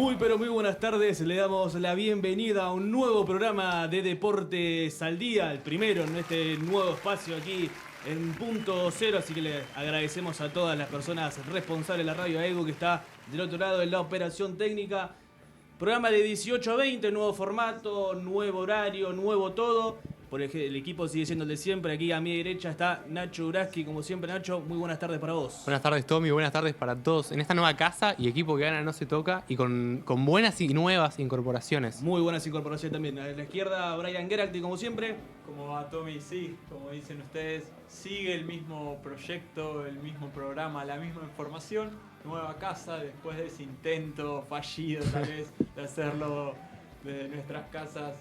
Muy pero muy buenas tardes, le damos la bienvenida a un nuevo programa de Deportes al Día, el primero en este nuevo espacio aquí en Punto Cero, así que le agradecemos a todas las personas responsables de la radio, a Edu que está del otro lado de la operación técnica. Programa de 18 a 20, nuevo formato, nuevo horario, nuevo todo. El equipo sigue siendo el de siempre. Aquí a mi derecha está Nacho Uraski, como siempre. Nacho, muy buenas tardes para vos. Buenas tardes, Tommy. Buenas tardes para todos en esta nueva casa y equipo que gana no se toca y con buenas y nuevas incorporaciones. Muy buenas incorporaciones también. A la izquierda, Brian Geralti, como siempre. ¿Cómo va, Tommy? Sí, como dicen ustedes, sigue el mismo proyecto, el mismo programa, la misma información. Nueva casa después de ese intento fallido, tal vez, de hacerlo desde nuestras casas.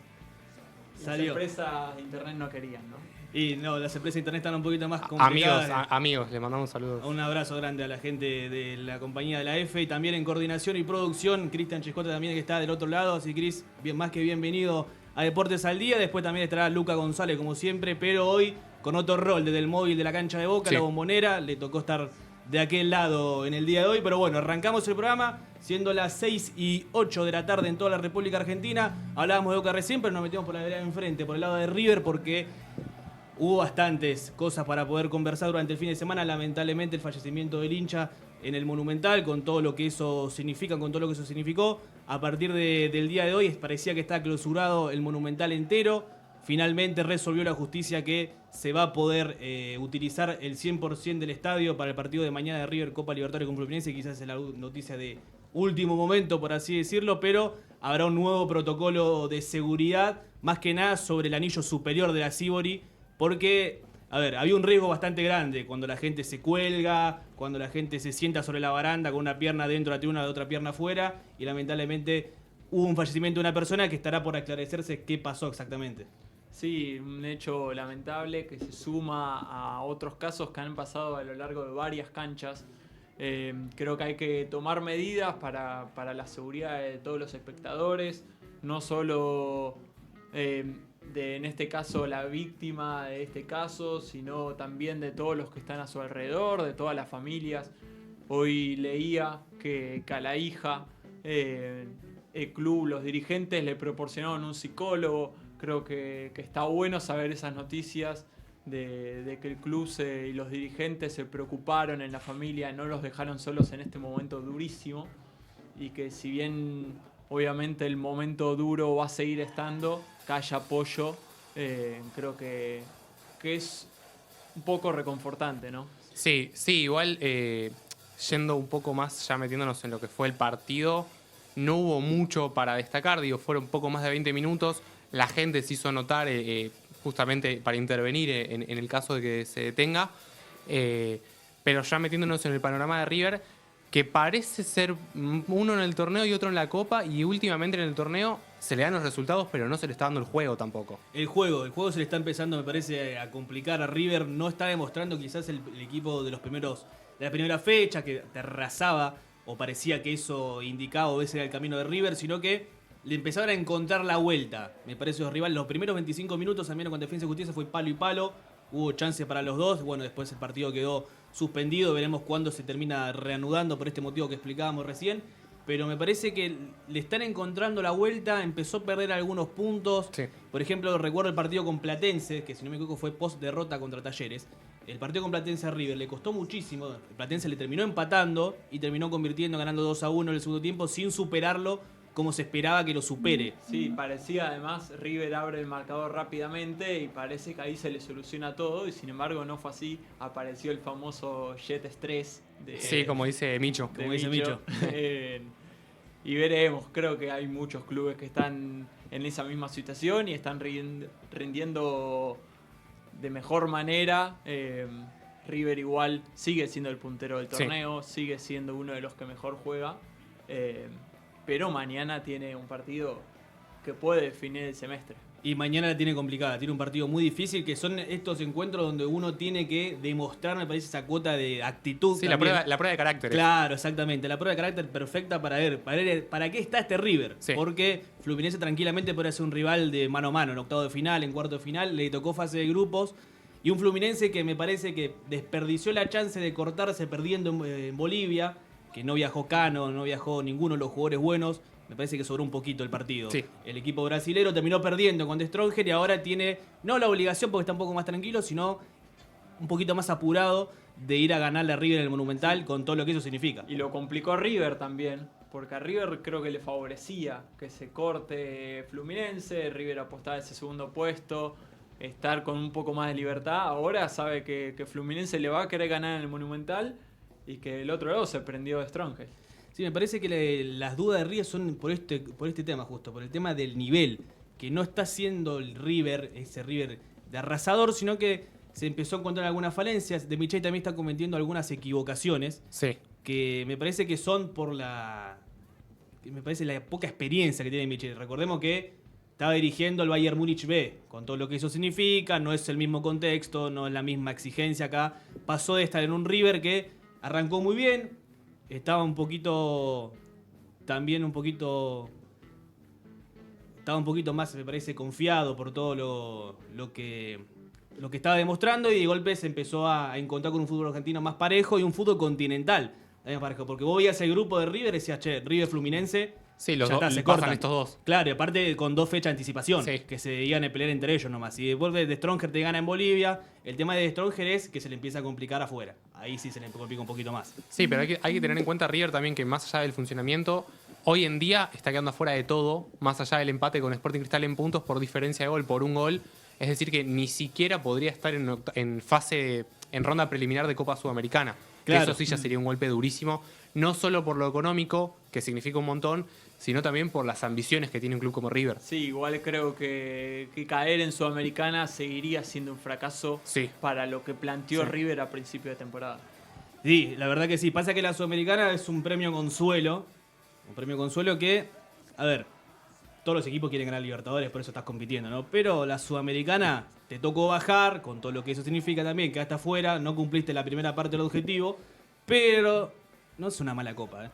Salió. Las empresas de internet no querían, ¿no? Y no, las empresas de internet están un poquito más complicadas. Amigos, le mandamos saludos. Un abrazo grande a la gente de la compañía de la F y también en coordinación y producción, Cristian Chiscota también que está del otro lado. Así, Cris, bien, más que bienvenido a Deportes al Día. Después también estará Luca González, como siempre, pero hoy con otro rol desde el móvil de la cancha de Boca, sí. La Bombonera. Le tocó estar de aquel lado en el día de hoy, pero bueno, arrancamos el programa siendo las 6:08 de la tarde en toda la República Argentina. Hablábamos de Boca recién, pero nos metimos por la vereda de enfrente, por el lado de River, porque hubo bastantes cosas para poder conversar durante el fin de semana. Lamentablemente el fallecimiento del hincha en el Monumental, con todo lo que eso significa, con todo lo que eso significó. A partir del día de hoy parecía que está clausurado el Monumental entero. Finalmente resolvió la justicia que se va a poder utilizar el 100% del estadio para el partido de mañana de River Copa Libertadores con Fluminense. Quizás es la noticia de último momento, por así decirlo, pero habrá un nuevo protocolo de seguridad, más que nada sobre el anillo superior de la Sibori, porque, a ver, había un riesgo bastante grande cuando la gente se cuelga, cuando la gente se sienta sobre la baranda con una pierna dentro de la tribuna, de otra pierna afuera, y lamentablemente hubo un fallecimiento de una persona que estará por aclarecerse qué pasó exactamente. Sí, un hecho lamentable que se suma a otros casos que han pasado a lo largo de varias canchas. Creo que hay que tomar medidas para la seguridad de todos los espectadores, no solo en este caso la víctima de este caso, sino también de todos los que están a su alrededor, de todas las familias. Hoy leía que a la hija, el club, los dirigentes le proporcionaron un psicólogo. Creo que está bueno saber esas noticias de que el club y los dirigentes se preocuparon en la familia, no los dejaron solos en este momento durísimo, y que si bien obviamente el momento duro va a seguir estando, que haya apoyo, creo que es un poco reconfortante, ¿no? Sí, igual yendo un poco más, ya metiéndonos en lo que fue el partido, no hubo mucho para destacar, fueron un poco más de 20 minutos. La gente se hizo notar justamente para intervenir en el caso de que se detenga. Pero ya metiéndonos en el panorama de River, que parece ser uno en el torneo y otro en la Copa, y últimamente en el torneo se le dan los resultados, pero no se le está dando el juego tampoco. El juego se le está empezando, me parece, a complicar a River. No está demostrando quizás el equipo de la primera fecha, que te arrasaba, o parecía que eso indicaba o ese era el camino de River, sino que le empezaron a encontrar la vuelta. Me parece los rivales. Los primeros 25 minutos, al menos con Defensa y Justicia, fue palo y palo. Hubo chance para los dos. Bueno, después el partido quedó suspendido. Veremos cuándo se termina reanudando por este motivo que explicábamos recién. Pero me parece que le están encontrando la vuelta. Empezó a perder algunos puntos. Sí. Por ejemplo, recuerdo el partido con Platense, que si no me equivoco fue post derrota contra Talleres. El partido con Platense a River le costó muchísimo. Platense le terminó empatando y terminó convirtiendo, ganando 2-1 en el segundo tiempo sin superarlo como se esperaba que lo supere. Sí, parecía además, River abre el marcador rápidamente y parece que ahí se le soluciona todo, y sin embargo no fue así. Apareció el famoso jet stress sí, como dice Micho. Como dice Micho. Y veremos, creo que hay muchos clubes que están en esa misma situación y están rindiendo de mejor manera. River igual sigue siendo el puntero del torneo, sí. Sigue siendo uno de los que mejor juega. Pero mañana tiene un partido que puede definir el semestre. Y mañana la tiene complicada, tiene un partido muy difícil, que son estos encuentros donde uno tiene que demostrar, me parece, esa cuota de actitud. Sí, la prueba de carácter. Claro, exactamente, la prueba de carácter perfecta para ver para qué está este River. Sí. Porque Fluminense tranquilamente puede ser un rival de mano a mano, en octavo de final, en cuarto de final, le tocó fase de grupos. Y un Fluminense que me parece que desperdició la chance de cortarse perdiendo en Bolivia, que no viajó Cano, no viajó ninguno de los jugadores buenos, me parece que sobró un poquito el partido. Sí. El equipo brasilero terminó perdiendo con The Stronger y ahora tiene, no la obligación porque está un poco más tranquilo, sino un poquito más apurado de ir a ganarle a River en el Monumental con todo lo que eso significa. Y lo complicó a River también, porque a River creo que le favorecía que se corte Fluminense, River apostaba a ese segundo puesto, estar con un poco más de libertad. Ahora sabe que Fluminense le va a querer ganar en el Monumental y que el otro lado se prendió de Strongest. Sí, me parece que las dudas de River son por este tema justo, por el tema del nivel, que no está siendo el River, ese River de arrasador, sino que se empezó a encontrar algunas falencias. De Michel también está cometiendo algunas equivocaciones, Sí. que me parece que son por la poca experiencia que tiene Michel. Recordemos que estaba dirigiendo el Bayern Múnich B, con todo lo que eso significa, no es el mismo contexto, no es la misma exigencia acá. Pasó de estar en un River que arrancó muy bien, estaba un poquito más, me parece, confiado por todo lo que estaba demostrando, y de golpe se empezó a encontrar con un fútbol argentino más parejo y un fútbol continental también parejo, porque vos veías el grupo de River y decías, che, River Fluminense, Sí, los ya está, dos se pasan cortan. estos dos. Claro, y aparte con 2 fechas de anticipación, Sí. que se iban a pelear entre ellos nomás. Y después de Stronger te gana en Bolivia, el tema de Stronger es que se le empieza a complicar afuera. Ahí sí se le complica un poquito más. Sí, pero hay que tener en cuenta River también que más allá del funcionamiento, hoy en día está quedando afuera de todo, más allá del empate con Sporting Cristal en puntos por diferencia de gol, por un gol. Es decir, que ni siquiera podría estar en ronda preliminar de Copa Sudamericana. Claro. Eso sí ya sería un golpe durísimo, no solo por lo económico, que significa un montón, sino también por las ambiciones que tiene un club como River. Sí, igual creo que caer en Sudamericana seguiría siendo un fracaso Sí. para lo que planteó Sí. River a principio de temporada. Sí, la verdad que sí. Pasa que la Sudamericana es un premio consuelo. Un premio consuelo que, a ver, todos los equipos quieren ganar Libertadores, por eso estás compitiendo, ¿no? Pero la Sudamericana te tocó bajar, con todo lo que eso significa también, quedaste afuera, no cumpliste la primera parte del objetivo, pero no es una mala copa, ¿eh?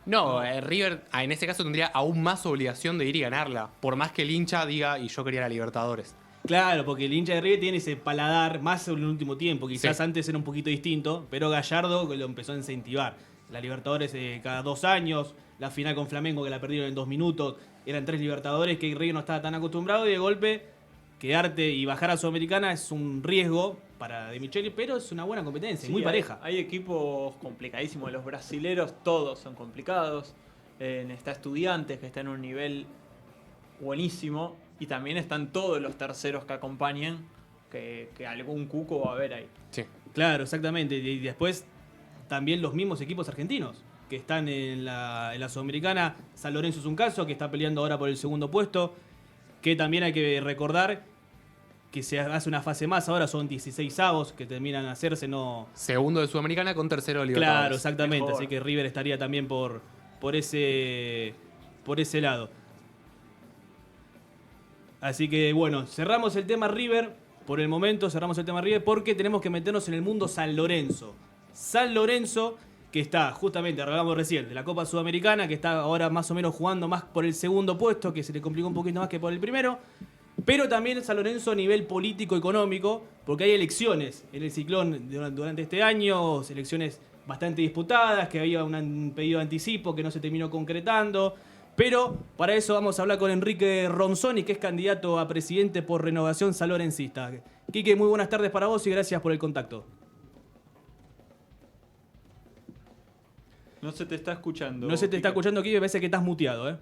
No, River en este caso tendría aún más obligación de ir y ganarla, por más que el hincha diga, y yo quería la Libertadores. Claro, porque el hincha de River tiene ese paladar más en el último tiempo. Quizás Sí. antes era un poquito distinto, pero Gallardo lo empezó a incentivar. La Libertadores cada 2 años, la final con Flamengo que la perdieron en 2 minutos, eran 3 Libertadores que River no estaba tan acostumbrado, y de golpe quedarte y bajar a Sudamericana es un riesgo para De Micheli, pero es una buena competencia, Sí, muy pareja. Hay equipos complicadísimos. Los brasileros todos son complicados. Está Estudiantes, que está en un nivel buenísimo. Y también están todos los terceros que acompañan, que algún cuco va a haber ahí. Sí. Claro, exactamente. Y después también los mismos equipos argentinos que están en la Sudamericana. San Lorenzo es un caso, que está peleando ahora por el segundo puesto, que también hay que recordar que se hace una fase más, ahora son 16avos que terminan a hacerse, no... Segundo de Sudamericana con tercero de Libertadores. Claro, exactamente, Mejor. así que River estaría también por ese lado. Así que bueno, cerramos el tema River, por el momento cerramos el tema River porque tenemos que meternos en el mundo San Lorenzo. San Lorenzo, que está justamente, hablamos recién, de la Copa Sudamericana, que está ahora más o menos jugando más por el segundo puesto, que se le complicó un poquito más que por el primero. Pero también San Lorenzo a nivel político-económico, porque hay elecciones en el Ciclón durante este año, elecciones bastante disputadas, que había un pedido de anticipo que no se terminó concretando. Pero para eso vamos a hablar con Enrique Ronzoni, que es candidato a presidente por Renovación Sanlorencista. Quique, muy buenas tardes para vos y gracias por el contacto. No se te está escuchando. No se te está Quique. escuchando, Quique, me parece que estás muteado, ¿eh?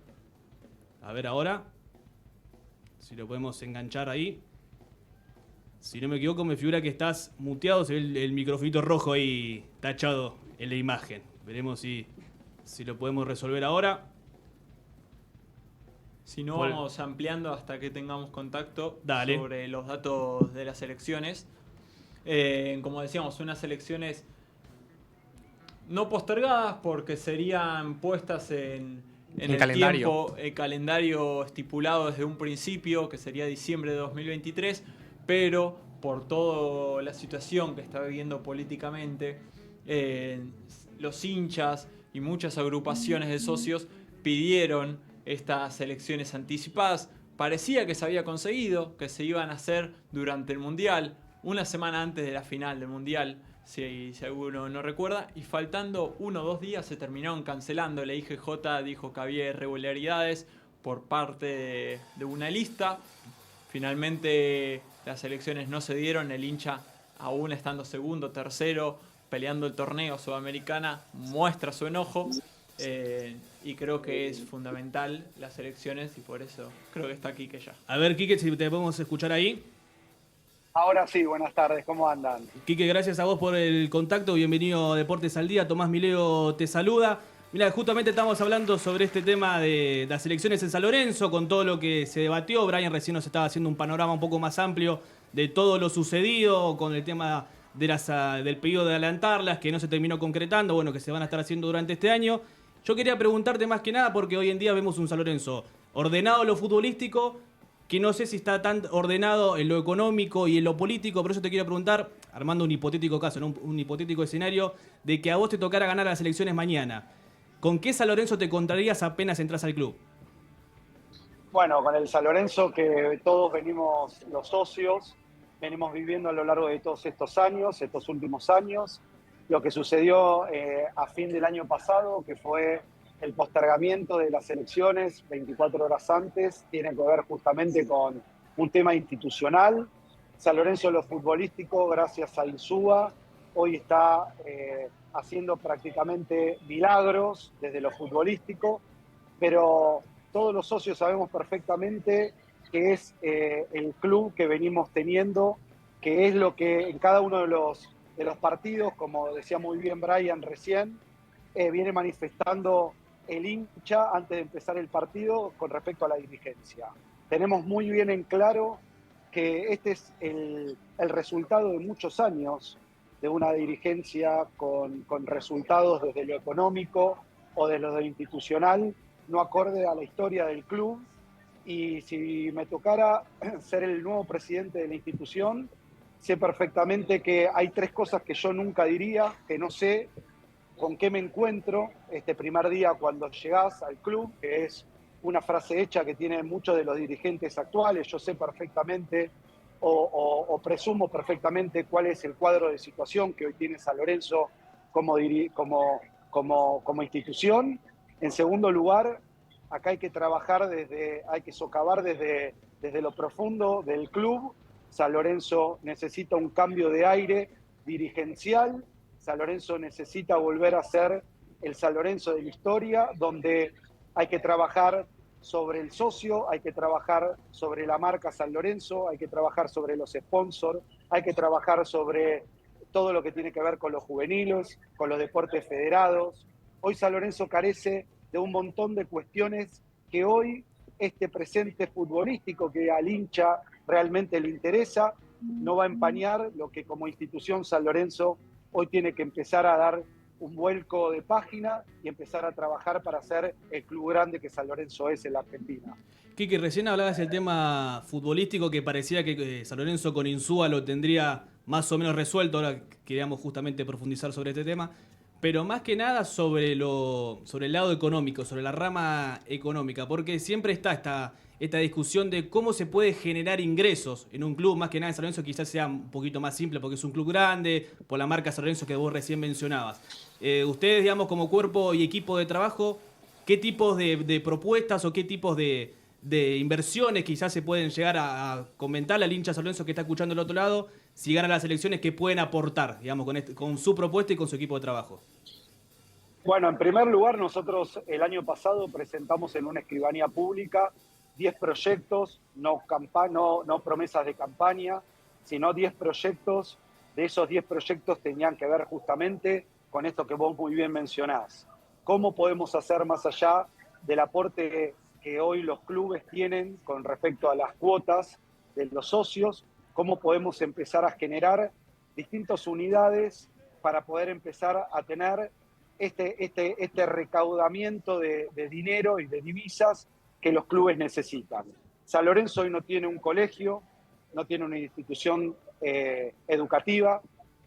A ver ahora. Si lo podemos enganchar ahí. Si no me equivoco, me figura que estás muteado. Se ve el microfonito rojo ahí tachado en la imagen. Veremos si lo podemos resolver ahora. Si no, ¿Cuál? vamos ampliando hasta que tengamos contacto Dale. sobre los datos de las elecciones. Como decíamos, unas elecciones no postergadas porque serían puestas en el calendario. calendario estipulado desde un principio, que sería diciembre de 2023, pero por toda la situación que está viviendo políticamente, los hinchas y muchas agrupaciones de socios pidieron estas elecciones anticipadas. Parecía que se había conseguido, que se iban a hacer durante el Mundial. Una semana antes de la final del Mundial si alguno no recuerda, y faltando 1 o 2 días se terminaron cancelando. La IGJ dijo que había irregularidades por parte de una lista. Finalmente las elecciones no se dieron, el hincha, aún estando segundo, tercero, peleando el torneo Sudamericana, muestra su enojo. Y creo que es fundamental las elecciones y por eso creo que está Quique ya. A ver, Quique, si te podemos escuchar ahí. Ahora sí, buenas tardes, ¿cómo andan? Quique, gracias a vos por el contacto, bienvenido a Deportes al Día. Tomás Mileo te saluda. Mira, justamente estamos hablando sobre este tema de las elecciones en San Lorenzo, con todo lo que se debatió. Brian recién nos estaba haciendo un panorama un poco más amplio de todo lo sucedido, con el tema de del pedido de adelantarlas, que no se terminó concretando, bueno, que se van a estar haciendo durante este año. Yo quería preguntarte más que nada, porque hoy en día vemos un San Lorenzo ordenado en lo futbolístico, que no sé si está tan ordenado en lo económico y en lo político. Por eso te quiero preguntar, armando un hipotético caso, ¿no? un hipotético escenario, de que a vos te tocara ganar las elecciones mañana. ¿Con qué San Lorenzo te encontrarías apenas entras al club? Bueno, con el San Lorenzo que todos venimos, los socios, venimos viviendo a lo largo de todos estos años, estos últimos años. Lo que sucedió a fin del año pasado, que fue el postergamiento de las elecciones 24 horas antes, tiene que ver justamente con un tema institucional. San Lorenzo en lo futbolístico, gracias a Insúa, hoy está haciendo prácticamente milagros desde lo futbolístico, pero todos los socios sabemos perfectamente que es el club que venimos teniendo, que es lo que en cada uno de los partidos, como decía muy bien Brian recién, viene manifestando el hincha antes de empezar el partido con respecto a la dirigencia. Tenemos muy bien en claro que este es el resultado de muchos años de una dirigencia con resultados desde lo económico o desde lo institucional, no acorde a la historia del club. Y si me tocara ser el nuevo presidente de la institución, sé perfectamente que hay 3 cosas que yo nunca diría, que no sé con qué me encuentro este primer día cuando llegás al club, que es una frase hecha que tienen muchos de los dirigentes actuales. Yo sé perfectamente o presumo perfectamente cuál es el cuadro de situación que hoy tiene San Lorenzo como institución. En segundo lugar, acá hay que trabajar hay que socavar desde lo profundo del club. San Lorenzo necesita un cambio de aire dirigencial. San Lorenzo necesita volver a ser el San Lorenzo de la historia, donde hay que trabajar sobre el socio, hay que trabajar sobre la marca San Lorenzo, hay que trabajar sobre los sponsors, hay que trabajar sobre todo lo que tiene que ver con los juveniles, con los deportes federados. Hoy San Lorenzo carece de un montón de cuestiones que hoy este presente futbolístico que al hincha realmente le interesa no va a empañar lo que como institución San Lorenzo hoy tiene que empezar a dar un vuelco de página y empezar a trabajar para ser el club grande que San Lorenzo es en la Argentina. Quique, recién hablabas del tema futbolístico, que parecía que San Lorenzo con Insúa lo tendría más o menos resuelto. Ahora queríamos justamente profundizar sobre este tema, pero más que nada sobre el lado económico, sobre la rama económica, porque siempre está esta discusión de cómo se puede generar ingresos en un club. Más que nada en San Lorenzo quizás sea un poquito más simple porque es un club grande, por la marca San Lorenzo que vos recién mencionabas. Ustedes, digamos, como cuerpo y equipo de trabajo, ¿qué tipos de propuestas o qué tipos de inversiones quizás se pueden llegar a comentar al hincha San Lorenzo que está escuchando del otro lado, si ganan las elecciones, que pueden aportar, digamos, con su propuesta y con su equipo de trabajo? Bueno, en primer lugar, nosotros el año pasado presentamos en una escribanía pública 10 proyectos, no promesas de campaña, sino 10 proyectos. De esos 10 proyectos tenían que ver justamente con esto que vos muy bien mencionás. ¿Cómo podemos hacer más allá del aporte que hoy los clubes tienen con respecto a las cuotas de los socios? ¿Cómo podemos empezar a generar distintas unidades para poder empezar a tener este recaudamiento de dinero y de divisas que los clubes necesitan? San Lorenzo hoy no tiene un colegio, no tiene una institución educativa.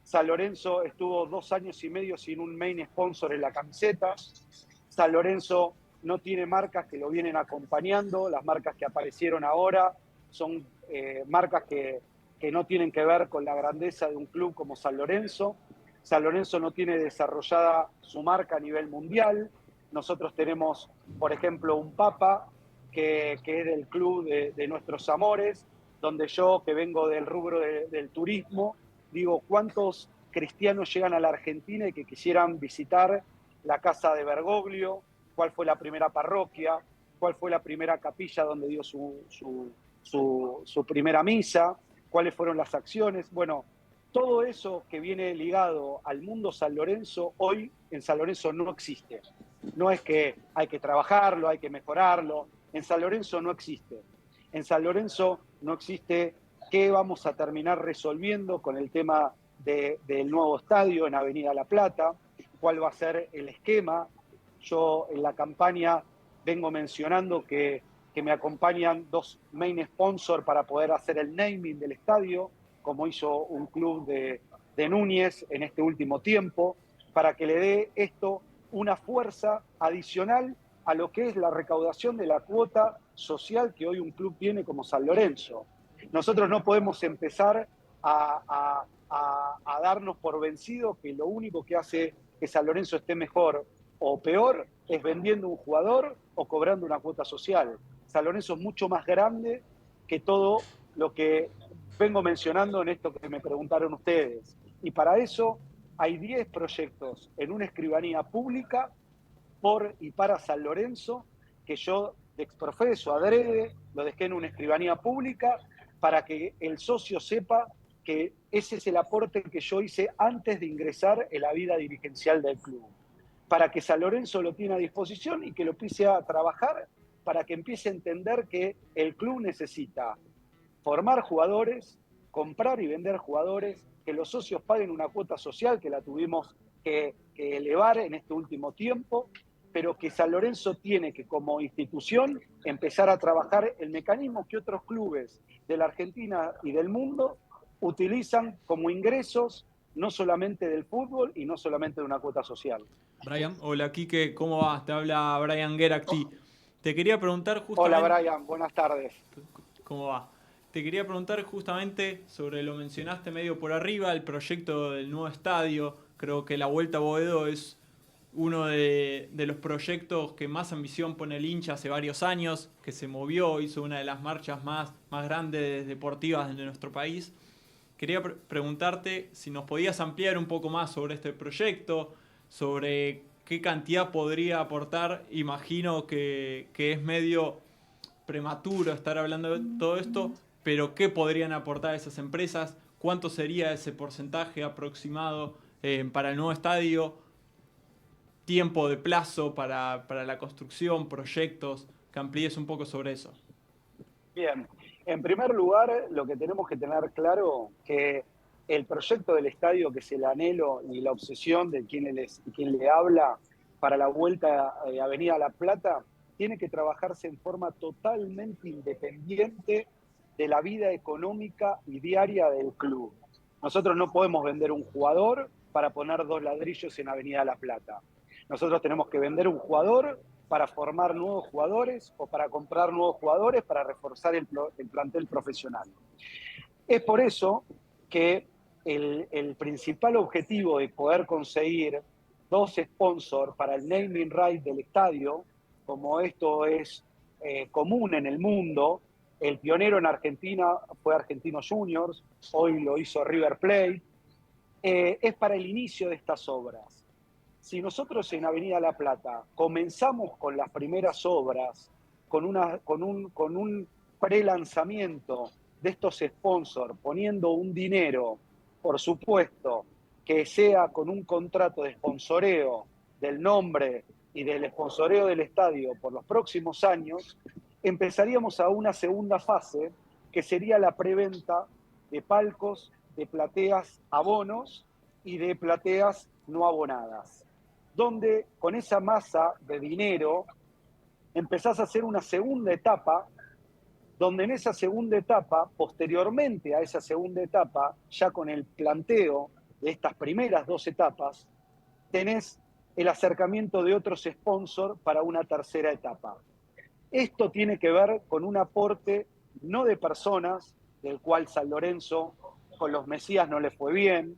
San Lorenzo estuvo 2 años y medio sin un main sponsor en la camiseta. San Lorenzo no tiene marcas que lo vienen acompañando. Las marcas que aparecieron ahora son marcas que no tienen que ver con la grandeza de un club como San Lorenzo. San Lorenzo no tiene desarrollada su marca a nivel mundial. Nosotros tenemos, por ejemplo, un Papa que es del club de nuestros amores, donde yo, que vengo del rubro del turismo, digo, ¿cuántos cristianos llegan a la Argentina y que quisieran visitar la casa de Bergoglio? ¿Cuál fue la primera parroquia? ¿Cuál fue la primera capilla donde dio su primera misa? ¿Cuáles fueron las acciones? Bueno, todo eso que viene ligado al mundo San Lorenzo, hoy en San Lorenzo no existe. No es que hay que trabajarlo, hay que mejorarlo. En San Lorenzo no existe. En San Lorenzo no existe qué vamos a terminar resolviendo con el tema del nuevo estadio en Avenida La Plata, cuál va a ser el esquema. Yo en la campaña vengo mencionando que me acompañan 2 main sponsors para poder hacer el naming del estadio, como hizo un club de Núñez en este último tiempo, para que le dé esto una fuerza adicional a lo que es la recaudación de la cuota social que hoy un club tiene como San Lorenzo. Nosotros no podemos empezar a darnos por vencido que lo único que hace que San Lorenzo esté mejor o peor es vendiendo un jugador o cobrando una cuota social. San Lorenzo es mucho más grande que todo lo que vengo mencionando en esto que me preguntaron ustedes. Y para eso hay 10 proyectos en una escribanía pública por y para San Lorenzo, que yo de exprofeso, adrede, lo dejé en una escribanía pública para que el socio sepa que ese es el aporte que yo hice antes de ingresar en la vida dirigencial del club. Para que San Lorenzo lo tiene a disposición y que lo empiece a trabajar, para que empiece a entender que el club necesita formar jugadores, comprar y vender jugadores, que los socios paguen una cuota social que la tuvimos que elevar en este último tiempo, pero que San Lorenzo tiene que, como institución, empezar a trabajar el mecanismo que otros clubes de la Argentina y del mundo utilizan como ingresos, no solamente del fútbol y no solamente de una cuota social. Brian. Hola, Quique, ¿cómo vas? Te habla Brian Geracti. Te quería preguntar justamente... Hola, Brian, buenas tardes. ¿Cómo va? Te quería preguntar justamente sobre, lo mencionaste medio por arriba, el proyecto del nuevo estadio. Creo que la Vuelta a Boedo es uno de los proyectos que más ambición pone el hincha hace varios años, que se movió, hizo una de las marchas más grandes deportivas de nuestro país. Quería preguntarte si nos podías ampliar un poco más sobre este proyecto, sobre qué cantidad podría aportar. Imagino que es medio prematuro estar hablando de todo esto, pero ¿qué podrían aportar esas empresas? ¿Cuánto sería ese porcentaje aproximado para el nuevo estadio? ¿Tiempo de plazo para la construcción, proyectos? Que amplíes un poco sobre eso. Bien, en primer lugar, lo que tenemos que tener claro que el proyecto del estadio, que es el anhelo y la obsesión de quien le habla para la vuelta a Avenida La Plata, tiene que trabajarse en forma totalmente independiente de la vida económica y diaria del club. Nosotros no podemos vender un jugador para poner 2 ladrillos en Avenida La Plata. Nosotros tenemos que vender un jugador para formar nuevos jugadores o para comprar nuevos jugadores para reforzar el plantel profesional. Es por eso que el principal objetivo de poder conseguir 2 sponsors para el naming right del estadio, como esto es común en el mundo, el pionero en Argentina fue Argentinos Juniors, hoy lo hizo River Plate, es para el inicio de estas obras. Si nosotros en Avenida La Plata comenzamos con las primeras obras, con un pre-lanzamiento de estos sponsors, poniendo un dinero, por supuesto, que sea con un contrato de sponsoreo del nombre y del sponsoreo del estadio por los próximos años, empezaríamos a una segunda fase, que sería la preventa de palcos, de plateas abonos y de plateas no abonadas, donde con esa masa de dinero empezás a hacer una segunda etapa, donde en esa segunda etapa, posteriormente a esa segunda etapa, ya con el planteo de estas primeras 2 etapas, tenés el acercamiento de otros sponsors para una tercera etapa. Esto tiene que ver con un aporte no de personas, del cual San Lorenzo con los Mesías no le fue bien,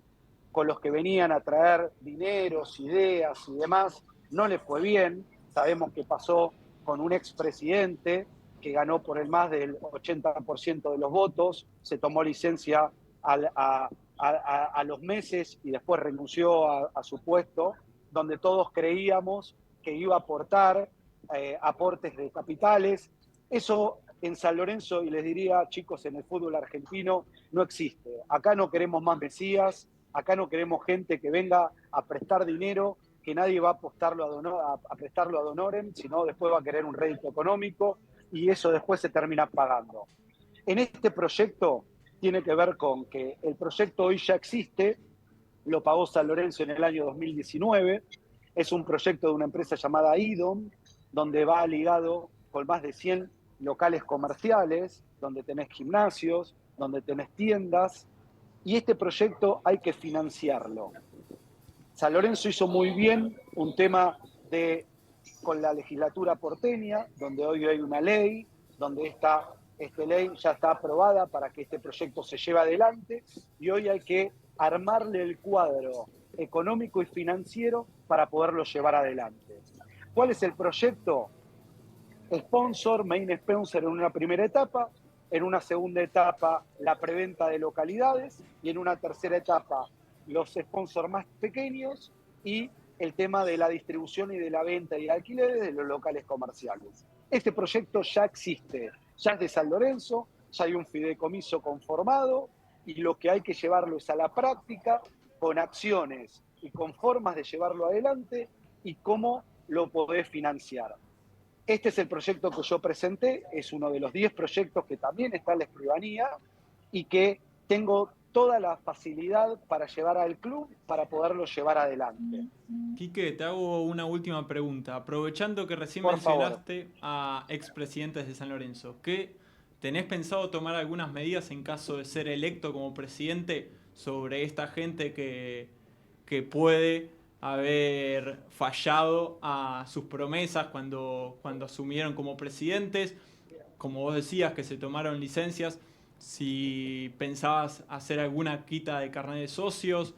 con los que venían a traer dineros, ideas y demás, no le fue bien. Sabemos que pasó con un expresidente que ganó por el más del 80% de los votos, se tomó licencia a los meses y después renunció a su puesto, donde todos creíamos que iba a aportar aportes de capitales. Eso en San Lorenzo, y les diría, chicos, en el fútbol argentino no existe. Acá no queremos más mesías, acá no queremos gente que venga a prestar dinero, que nadie va a prestarlo ad honorem, sino después va a querer un rédito económico y eso después se termina pagando. En este proyecto tiene que ver con que el proyecto hoy ya existe, lo pagó San Lorenzo en el año 2019, es un proyecto de una empresa llamada IDOM, donde va ligado con más de 100 locales comerciales, donde tenés gimnasios, donde tenés tiendas, y este proyecto hay que financiarlo. San Lorenzo hizo muy bien un tema con la legislatura porteña, donde hoy hay una ley, donde esta ley ya está aprobada para que este proyecto se lleve adelante, y hoy hay que armarle el cuadro económico y financiero para poderlo llevar adelante. ¿Cuál es el proyecto? Sponsor, main sponsor en una primera etapa, en una segunda etapa la preventa de localidades y en una tercera etapa los sponsors más pequeños y el tema de la distribución y de la venta y alquileres de los locales comerciales. Este proyecto ya existe, ya es de San Lorenzo, ya hay un fideicomiso conformado y lo que hay que llevarlo es a la práctica con acciones y con formas de llevarlo adelante y cómo lo podés financiar. Este es el proyecto que yo presenté, es uno de los 10 proyectos que también está en la escribanía y que tengo toda la facilidad para llevar al club para poderlo llevar adelante. Quique, te hago una última pregunta. Aprovechando que recién Por favor. mencionaste a expresidentes de San Lorenzo, ¿qué tenés pensado tomar algunas medidas en caso de ser electo como presidente sobre esta gente que puede haber fallado a sus promesas cuando asumieron como presidentes? Como vos decías, que se tomaron licencias. Si pensabas hacer alguna quita de carnet de socios,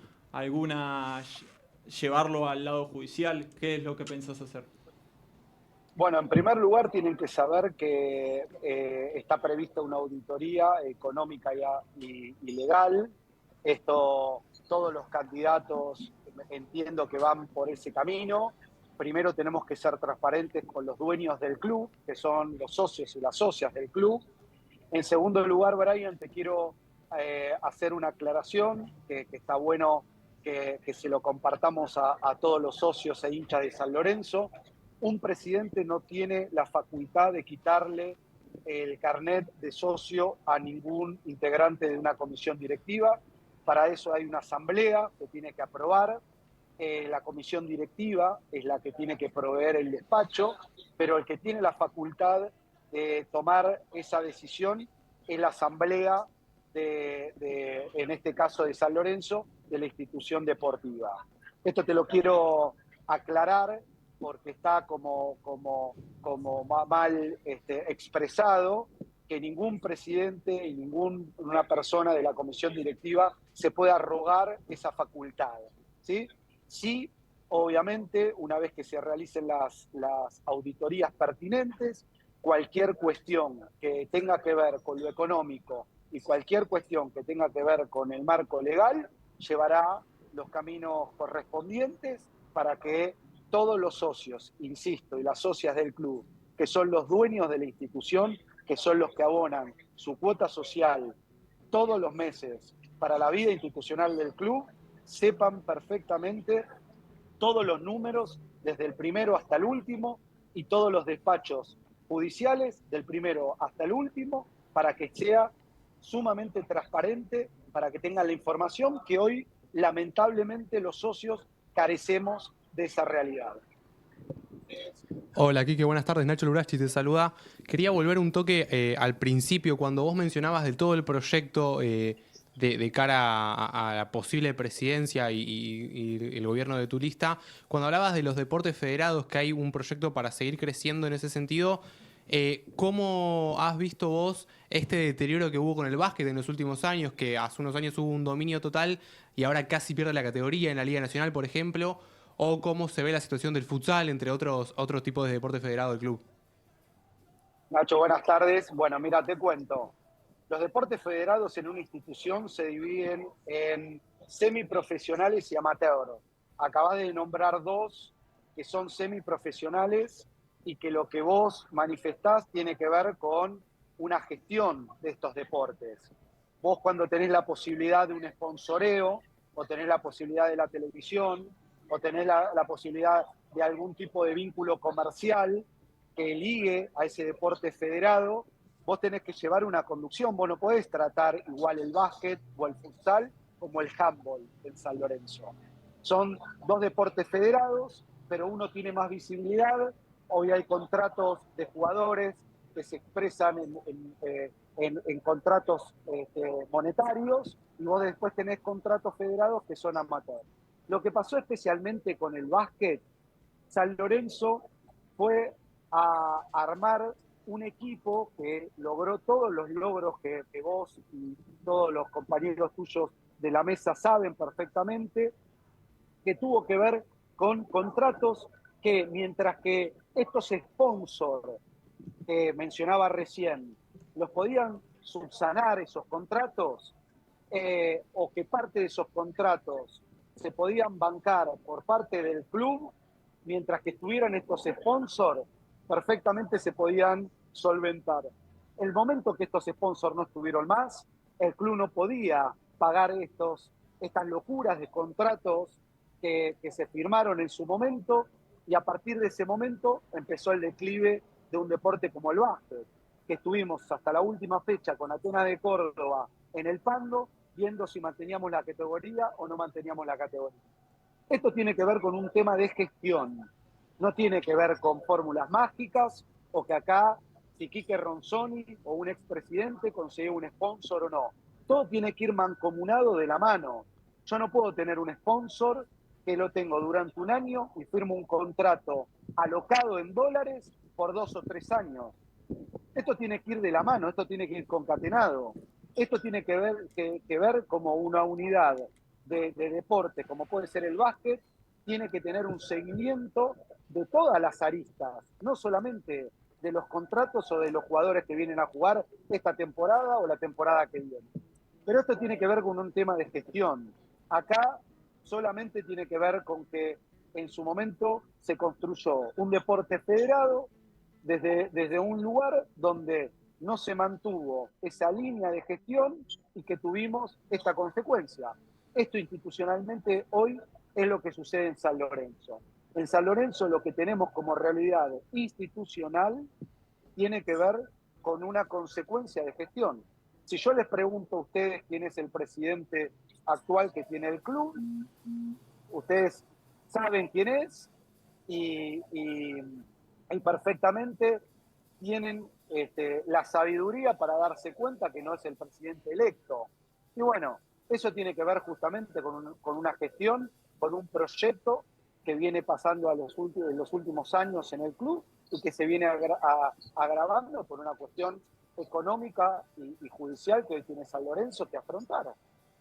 llevarlo al lado judicial, ¿qué es lo que pensás hacer? Bueno, en primer lugar tienen que saber que está prevista una auditoría económica y legal. Todos los candidatos entiendo que van por ese camino. Primero tenemos que ser transparentes con los dueños del club, que son los socios y las socias del club. En segundo lugar, Brian, te quiero hacer una aclaración que está bueno que se lo compartamos a todos los socios e hinchas de San Lorenzo. Un presidente no tiene la facultad de quitarle el carnet de socio a ningún integrante de una comisión directiva. Para eso hay una asamblea que tiene que aprobar. La comisión directiva es la que tiene que proveer el despacho, pero el que tiene la facultad de tomar esa decisión es la asamblea en este caso de San Lorenzo, de la institución deportiva. Esto te lo quiero aclarar porque está como mal expresado, que ningún presidente y ninguna persona de la comisión directiva se pueda arrogar esa facultad, ¿sí? Sí, obviamente, una vez que se realicen las auditorías pertinentes, cualquier cuestión que tenga que ver con lo económico y cualquier cuestión que tenga que ver con el marco legal, llevará los caminos correspondientes para que todos los socios, insisto, y las socias del club, que son los dueños de la institución, que son los que abonan su cuota social todos los meses para la vida institucional del club, sepan perfectamente todos los números, desde el primero hasta el último, y todos los despachos judiciales, del primero hasta el último, para que sea sumamente transparente, para que tengan la información que hoy, lamentablemente, los socios carecemos de esa realidad. Hola, Quique, buenas tardes. Nacho Lurachi te saluda. Quería volver un toque al principio, cuando vos mencionabas de todo el proyecto de cara a la posible presidencia y el gobierno de tu lista. Cuando hablabas de los deportes federados, que hay un proyecto para seguir creciendo en ese sentido, ¿Cómo has visto vos este deterioro que hubo con el básquet en los últimos años? Que hace unos años hubo un dominio total y ahora casi pierde la categoría en la Liga Nacional, por ejemplo. ¿O cómo se ve la situación del futsal, entre otros tipos de deporte federado del club? Nacho, buenas tardes. Bueno, mira, te cuento. Los deportes federados en una institución se dividen en semiprofesionales y amateur. Acabas de nombrar dos que son semiprofesionales y que lo que vos manifestás tiene que ver con una gestión de estos deportes. Vos cuando tenés la posibilidad de un sponsoreo, o tenés la posibilidad de la televisión, o tenés la posibilidad de algún tipo de vínculo comercial que ligue a ese deporte federado, vos tenés que llevar una conducción. Vos no podés tratar igual el básquet o el futsal como el handball en San Lorenzo. Son dos deportes federados, pero uno tiene más visibilidad. Hoy hay contratos de jugadores que se expresan en contratos monetarios, y vos después tenés contratos federados que son amateur. Lo que pasó especialmente con el básquet, San Lorenzo fue a armar un equipo que logró todos los logros que vos y todos los compañeros tuyos de la mesa saben perfectamente, que tuvo que ver con contratos que, mientras que estos sponsors que mencionaba recién, los podían subsanar esos contratos, o que parte de esos contratos se podían bancar por parte del club, mientras que estuvieran estos sponsors, perfectamente se podían solventar. El momento que estos sponsors no estuvieron más, el club no podía pagar estas locuras de contratos que se firmaron en su momento, y a partir de ese momento empezó el declive de un deporte como el básquet, que estuvimos hasta la última fecha con Atenas de Córdoba en el Pando, viendo si manteníamos la categoría o no manteníamos la categoría. Esto tiene que ver con un tema de gestión, no tiene que ver con fórmulas mágicas o que acá si Quique Ronzoni o un expresidente consigue un sponsor o no. Todo tiene que ir mancomunado de la mano. Yo no puedo tener un sponsor que lo tengo durante un año y firmo un contrato alocado en dólares por 2 o 3 años. Esto tiene que ir de la mano, esto tiene que ir concatenado. Esto tiene que ver como una unidad de deporte, como puede ser el básquet, tiene que tener un seguimiento de todas las aristas, no solamente de los contratos o de los jugadores que vienen a jugar esta temporada o la temporada que viene. Pero esto tiene que ver con un tema de gestión. Acá solamente tiene que ver con que en su momento se construyó un deporte federado desde un lugar donde no se mantuvo esa línea de gestión y que tuvimos esta consecuencia. Esto institucionalmente hoy es lo que sucede en San Lorenzo. En San Lorenzo lo que tenemos como realidad institucional tiene que ver con una consecuencia de gestión. Si yo les pregunto a ustedes quién es el presidente actual que tiene el club, ustedes saben quién es y perfectamente tienen la sabiduría para darse cuenta que no es el presidente electo. Y bueno, eso tiene que ver justamente con una gestión, con un proyecto que viene pasando en los últimos años en el club y que se viene agravando por una cuestión económica y judicial que hoy tiene San Lorenzo que afrontar.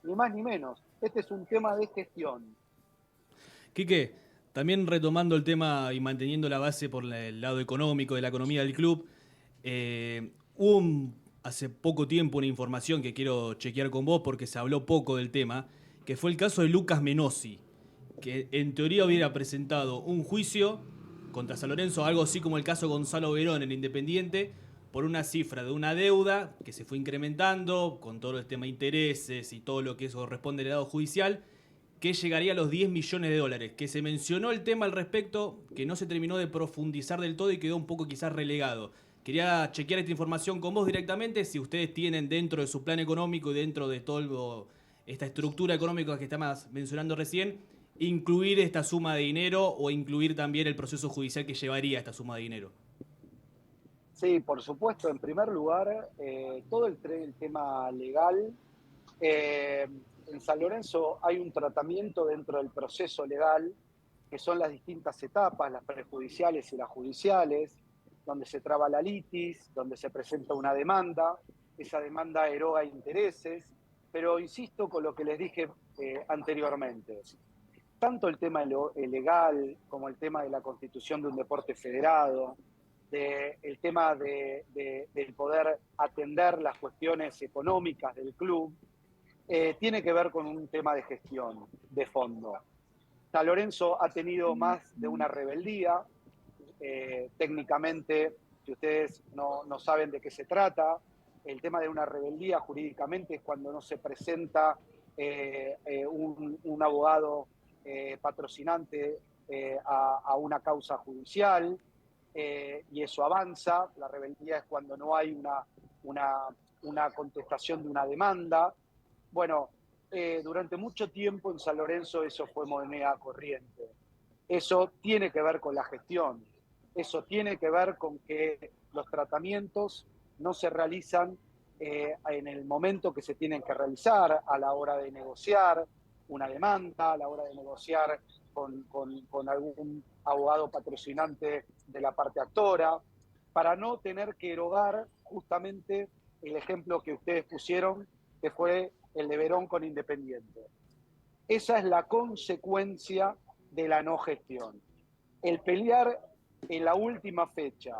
Ni más ni menos. Este es un tema de gestión. Quique, también retomando el tema y manteniendo la base por el lado económico de la economía del club, hubo hace poco tiempo una información que quiero chequear con vos porque se habló poco del tema, que fue el caso de Lucas Menossi, que en teoría hubiera presentado un juicio contra San Lorenzo, algo así como el caso Gonzalo Verón en Independiente, por una cifra de una deuda que se fue incrementando con todo el tema de intereses y todo lo que eso corresponde al lado judicial, que llegaría a los 10 millones de dólares, que se mencionó el tema al respecto, que no se terminó de profundizar del todo y quedó un poco quizás relegado. Quería chequear esta información con vos directamente, si ustedes tienen dentro de su plan económico y dentro de toda esta estructura económica que estamos mencionando recién, incluir esta suma de dinero o incluir también el proceso judicial que llevaría esta suma de dinero. Sí, por supuesto. En primer lugar, todo el tema legal. En San Lorenzo hay un tratamiento dentro del proceso legal, que son las distintas etapas, las prejudiciales y las judiciales. donde se traba la litis, donde se presenta una demanda, esa demanda eroga intereses, pero insisto con lo que les dije anteriormente. Tanto el tema legal como el tema de la constitución de un deporte federado, el tema del poder atender las cuestiones económicas del club, tiene que ver con un tema de gestión, de fondo. San Lorenzo ha tenido más de una rebeldía. Técnicamente, si ustedes no saben de qué se trata, el tema de una rebeldía jurídicamente es cuando no se presenta un abogado patrocinante a una causa judicial, y eso avanza. La rebeldía es cuando no hay una contestación de una demanda. Bueno, durante mucho tiempo en San Lorenzo eso fue moneda corriente. Eso tiene que ver con la gestión. Eso tiene que ver con que los tratamientos no se realizan en el momento que se tienen que realizar, a la hora de negociar una demanda, a la hora de negociar con algún abogado patrocinante de la parte actora, para no tener que erogar justamente el ejemplo que ustedes pusieron, que fue el de Verón con Independiente. Esa es la consecuencia de la no gestión. El pelear en la última fecha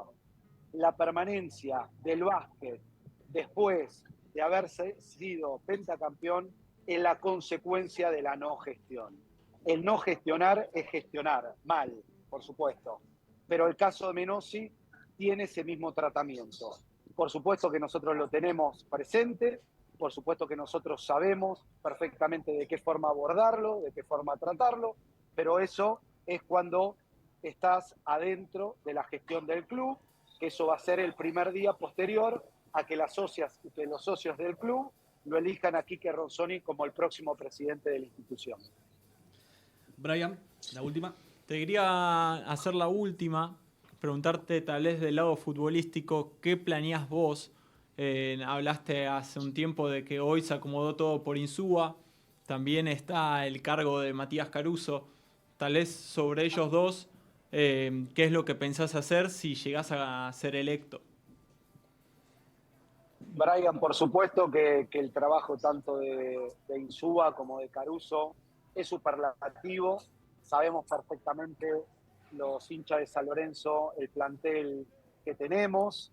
la permanencia del básquet después de haberse sido pentacampeón es la consecuencia de la no gestión. El no gestionar es gestionar mal, por supuesto, pero el caso de Menossi tiene ese mismo tratamiento. Por supuesto que nosotros lo tenemos presente, por supuesto que nosotros sabemos perfectamente de qué forma abordarlo, de qué forma tratarlo, pero eso es cuando estás adentro de la gestión del club, que eso va a ser el primer día posterior a que los socios del club lo elijan a Quique Ronzoni como el próximo presidente de la institución. Brian, la última. Te quería hacer la última, preguntarte tal vez del lado futbolístico, ¿qué planeás vos? Hablaste hace un tiempo de que hoy se acomodó todo por Insúa, también está el cargo de Matías Caruso, tal vez sobre ellos dos, ¿qué es lo que pensás hacer si llegás a ser electo? Brian, por supuesto que el trabajo tanto de Insúa como de Caruso es superlativo. Sabemos perfectamente los hinchas de San Lorenzo, el plantel que tenemos,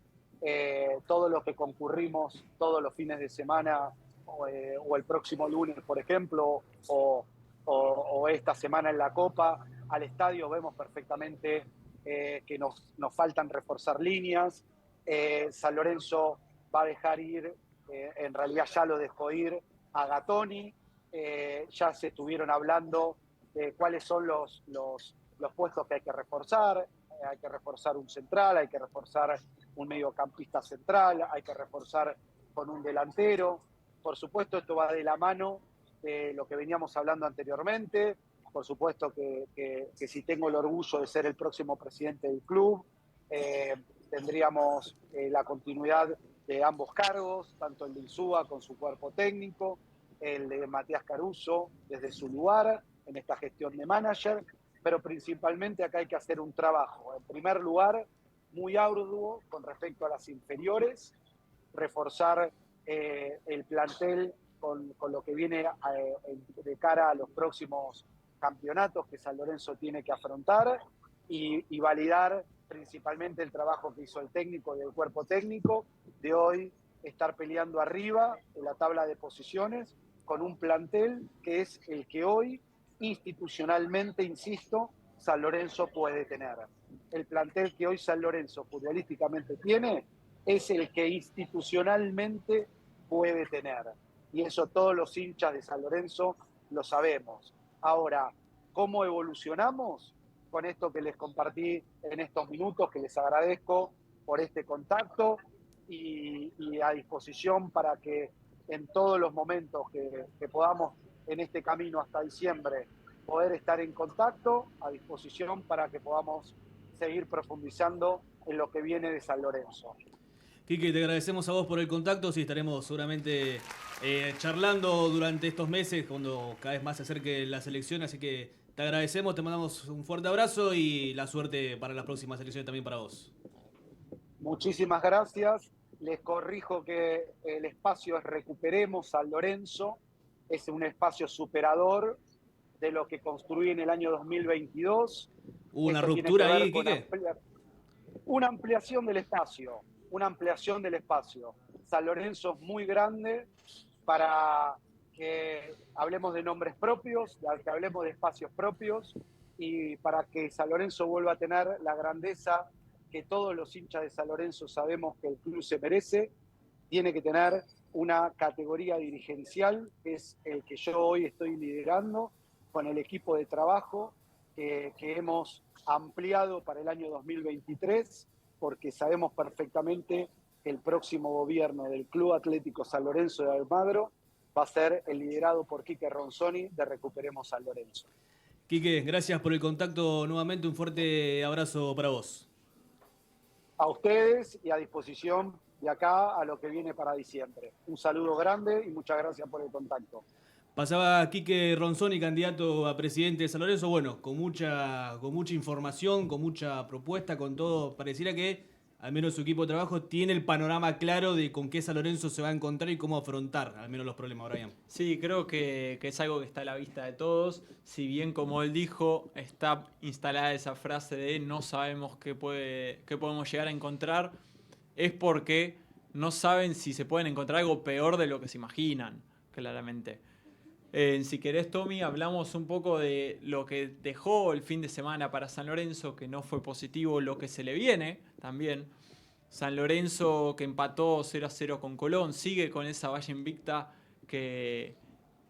todos los que concurrimos todos los fines de semana o el próximo lunes, por ejemplo, o esta semana en la Copa, al estadio vemos perfectamente que nos faltan reforzar líneas. San Lorenzo va a dejar ir, en realidad ya lo dejó ir, a Gatoni. Ya se estuvieron hablando de cuáles son los puestos que hay que reforzar. Hay que reforzar un central, hay que reforzar un mediocampista central, hay que reforzar con un delantero. Por supuesto, esto va de la mano de lo que veníamos hablando anteriormente. Por supuesto que si tengo el orgullo de ser el próximo presidente del club, tendríamos la continuidad de ambos cargos, tanto el de Insúa con su cuerpo técnico, el de Matías Caruso desde su lugar en esta gestión de manager, pero principalmente acá hay que hacer un trabajo, en primer lugar, muy arduo con respecto a las inferiores, reforzar el plantel con lo que viene de cara a los próximos campeonatos que San Lorenzo tiene que afrontar y validar principalmente el trabajo que hizo el técnico y el cuerpo técnico de hoy estar peleando arriba en la tabla de posiciones con un plantel que es el que hoy institucionalmente, insisto, San Lorenzo puede tener. El plantel que hoy San Lorenzo futbolísticamente tiene es el que institucionalmente puede tener. Y eso todos los hinchas de San Lorenzo lo sabemos. Ahora, ¿cómo evolucionamos? Con esto que les compartí en estos minutos, que les agradezco por este contacto y a disposición para que en todos los momentos que podamos en este camino hasta diciembre poder estar en contacto, a disposición para que podamos seguir profundizando en lo que viene de San Lorenzo. Quique, te agradecemos a vos por el contacto, sí estaremos seguramente charlando durante estos meses cuando cada vez más se acerque la selección, así que te agradecemos, te mandamos un fuerte abrazo y la suerte para las próximas elecciones también para vos. Muchísimas gracias. Les corrijo que el espacio es Recuperemos San Lorenzo. Es un espacio superador de lo que construí en el año 2022. ¿Hubo una Esto tiene ruptura que ver ahí, con Quique? una ampliación del espacio, una ampliación del espacio. San Lorenzo es muy grande para que hablemos de nombres propios, que hablemos de espacios propios y para que San Lorenzo vuelva a tener la grandeza que todos los hinchas de San Lorenzo sabemos que el club se merece. Tiene que tener una categoría dirigencial, que es el que yo hoy estoy liderando con el equipo de trabajo que hemos ampliado para el año 2023, porque sabemos perfectamente que el próximo gobierno del Club Atlético San Lorenzo de Almagro va a ser el liderado por Quique Ronzoni de Recuperemos San Lorenzo. Quique, gracias por el contacto nuevamente. Un fuerte abrazo para vos. A ustedes y a disposición de acá a lo que viene para diciembre. Un saludo grande y muchas gracias por el contacto. Pasaba Quique Ronzoni, candidato a presidente de San Lorenzo, bueno, con mucha información, con mucha propuesta, con todo. Pareciera que al menos su equipo de trabajo tiene el panorama claro de con qué San Lorenzo se va a encontrar y cómo afrontar al menos los problemas, Brian. Sí, creo que es algo que está a la vista de todos. Si bien, como él dijo, está instalada esa frase de no sabemos qué podemos llegar a encontrar, es porque no saben si se pueden encontrar algo peor de lo que se imaginan, claramente. Si querés, Tommy, hablamos un poco de lo que dejó el fin de semana para San Lorenzo, que no fue positivo, lo que se le viene también. San Lorenzo, que empató 0-0 con Colón, sigue con esa valla invicta que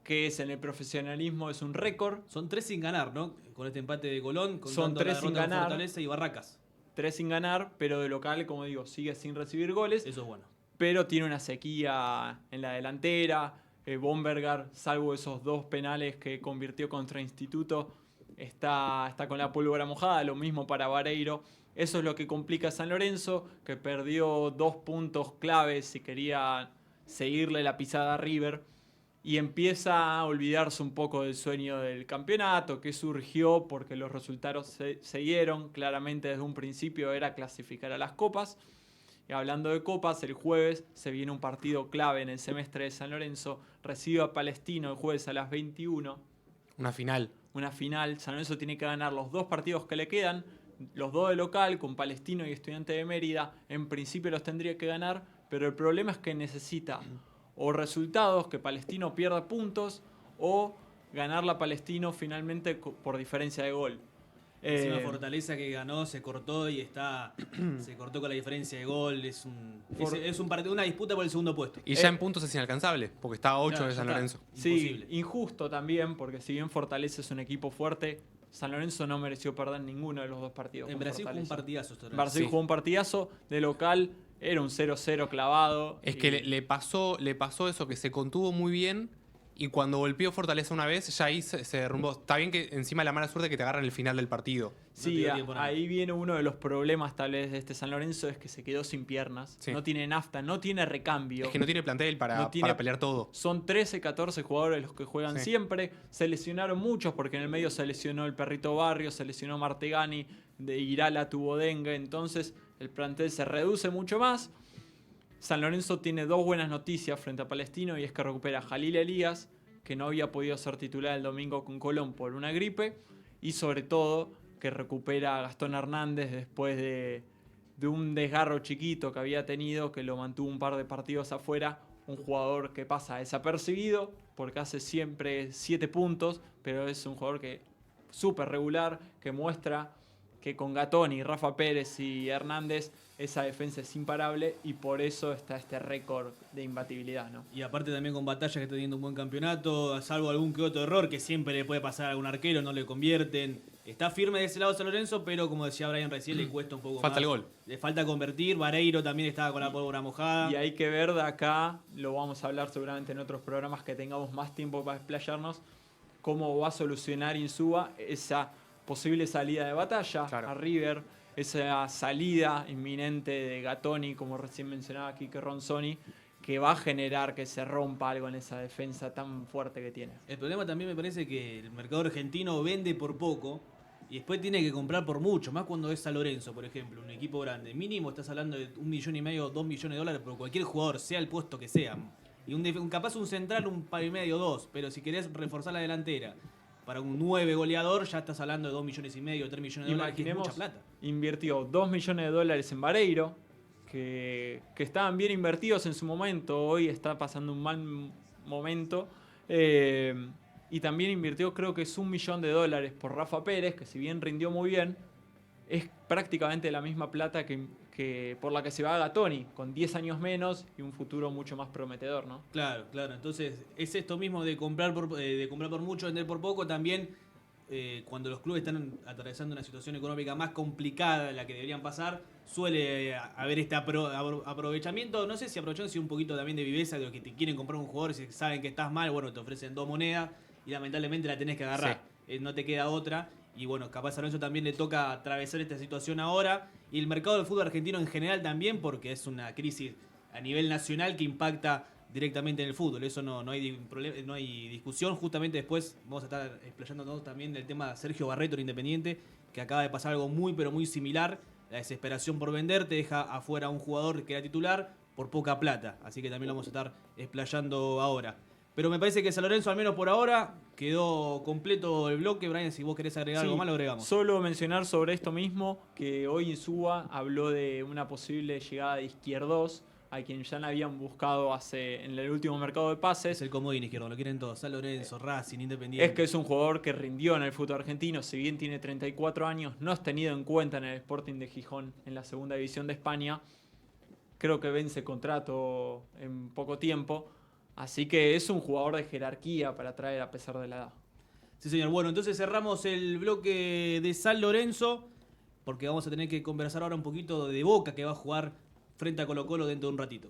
es en el profesionalismo, es un récord. Son 3 sin ganar, ¿no? Con este empate de Colón, Son 3 sin ganar. Fortaleza y Barracas. 3 sin ganar, pero de local, como digo, sigue sin recibir goles. Eso es bueno. Pero tiene una sequía en la delantera. Bombergar, salvo esos 2 penales que convirtió contra Instituto, está con la pólvora mojada. Lo mismo para Vareiro. Eso es lo que complica a San Lorenzo, que perdió 2 puntos claves si quería seguirle la pisada a River. Y empieza a olvidarse un poco del sueño del campeonato, que surgió porque los resultados se dieron. Claramente desde un principio era clasificar a las copas. Y hablando de copas, el jueves se viene un partido clave en el semestre de San Lorenzo. Recibe a Palestino el jueves a las 21. Una final. Una final. San Lorenzo tiene que ganar los 2 partidos que le quedan. Los 2 de local, con Palestino y Estudiante de Mérida. En principio los tendría que ganar, pero el problema es que necesita o resultados, que Palestino pierda puntos, o ganar la Palestino finalmente por diferencia de gol. Encima Fortaleza que ganó, se cortó y se cortó con la diferencia de gol. Es una disputa por el segundo puesto. Y ya en puntos es inalcanzable, porque está a 8 Claro, de San ya está. Lorenzo. Sí, Imposible. injusto también, porque si bien Fortaleza es un equipo fuerte, San Lorenzo no mereció perder ninguno de los 2 partidos. En con Brasil jugó un Fortaleza. partidazo. Este Brasil Sí. jugó un partidazo, de local era un 0-0 clavado. Es y- que le pasó eso, que se contuvo muy bien y cuando golpeó Fortaleza una vez, ya ahí se derrumbó. Está bien que encima la mala suerte que te agarran el final del partido. Sí, No te dio tiempo, nada. ahí viene uno de los problemas tal vez de este San Lorenzo, es que se quedó sin piernas, Sí. no tiene nafta, no tiene recambio. Es que no tiene plantel para, No tiene- para pelear todo. Son 13, 14 jugadores los que juegan Sí. siempre. Se lesionaron muchos porque en el medio se lesionó el Perrito Barrio, se lesionó Martegani, de Irala tuvo dengue. Entonces el plantel se reduce mucho más. San Lorenzo tiene 2 buenas noticias frente a Palestino y es que recupera a Jalil Elías, que no había podido ser titular el domingo con Colón por una gripe. Y sobre todo que recupera a Gastón Hernández después de un desgarro chiquito que había tenido, que lo mantuvo un par de partidos afuera. Un jugador que pasa desapercibido porque hace siempre 7 puntos, pero es un jugador que súper regular, que muestra que con Gatoni, Rafa Pérez y Hernández esa defensa es imparable y por eso está este récord de imbatibilidad, ¿no? Y aparte también con Batalla que está teniendo un buen campeonato, salvo algún que otro error que siempre le puede pasar a algún arquero, no le convierten. Está firme de ese lado San Lorenzo, pero como decía Brian recién, le cuesta un poco Falta más. el gol. Le falta convertir, Vareiro también estaba con la pólvora mojada. Y hay que ver de acá, lo vamos a hablar seguramente en otros programas que tengamos más tiempo para explayarnos, cómo va a solucionar Insúa esa posible salida de Batalla Claro. a River, esa salida inminente de Gatoni, como recién mencionaba Quique Ronzoni, que va a generar que se rompa algo en esa defensa tan fuerte que tiene. El problema también me parece que el mercado argentino vende por poco Y después tiene que comprar por mucho, más cuando es San Lorenzo, por ejemplo, un equipo grande. Mínimo estás hablando de 1,5 millones, 2 millones de dólares por cualquier jugador, sea el puesto que sea. Y capaz un central, 1,5 millones, 2. Pero si querés reforzar la delantera para un 9 goleador, ya estás hablando de 2,5 millones, 3 millones de dólares, que es mucha plata. Invirtió 2 millones de dólares en Vareiro, que estaban bien invertidos en su momento, hoy está pasando un mal momento. Y también invirtió, creo que es 1 millón de dólares por Rafa Pérez, que si bien rindió muy bien, es prácticamente la misma plata que por la que se va a Gatoni, con 10 años menos y un futuro mucho más prometedor, ¿no? Claro, claro. Entonces, es esto mismo de comprar por mucho, vender por poco. También, cuando los clubes están atravesando una situación económica más complicada de la que deberían pasar, suele haber este aprovechamiento. No sé si aprovechando, si un poquito también de viveza, de los que te quieren comprar un jugador, si saben que estás mal, bueno, te ofrecen 2 monedas y lamentablemente la tenés que agarrar. Sí. No te queda otra. Y bueno, capaz a Lorenzo también le toca atravesar esta situación ahora. Y el mercado del fútbol argentino en general también, porque es una crisis a nivel nacional que impacta directamente en el fútbol. Eso no hay discusión. Justamente después vamos a estar explayándonos también del tema de Sergio Barreto, el Independiente, que acaba de pasar algo muy pero muy similar. La desesperación por vender te deja afuera a un jugador que era titular por poca plata. Así que también lo vamos a estar explayando ahora. Pero me parece que San Lorenzo, al menos por ahora, quedó completo el bloque. Brian, si vos querés agregar algo más, lo agregamos. Solo mencionar sobre esto mismo, que hoy Insúa habló de una posible llegada de Izquierdos, a quien ya la habían buscado en el último mercado de pases. Es el comodín Izquierdo, lo quieren todos. San Lorenzo, Racing, Independiente. Es que es un jugador que rindió en el fútbol argentino, si bien tiene 34 años, no es tenido en cuenta en el Sporting de Gijón, en la segunda división de España. Creo que vence contrato en poco tiempo. Así que es un jugador de jerarquía para traer a pesar de la edad. Sí, señor. Bueno, entonces cerramos el bloque de San Lorenzo, porque vamos a tener que conversar ahora un poquito de Boca, que va a jugar frente a Colo-Colo dentro de un ratito.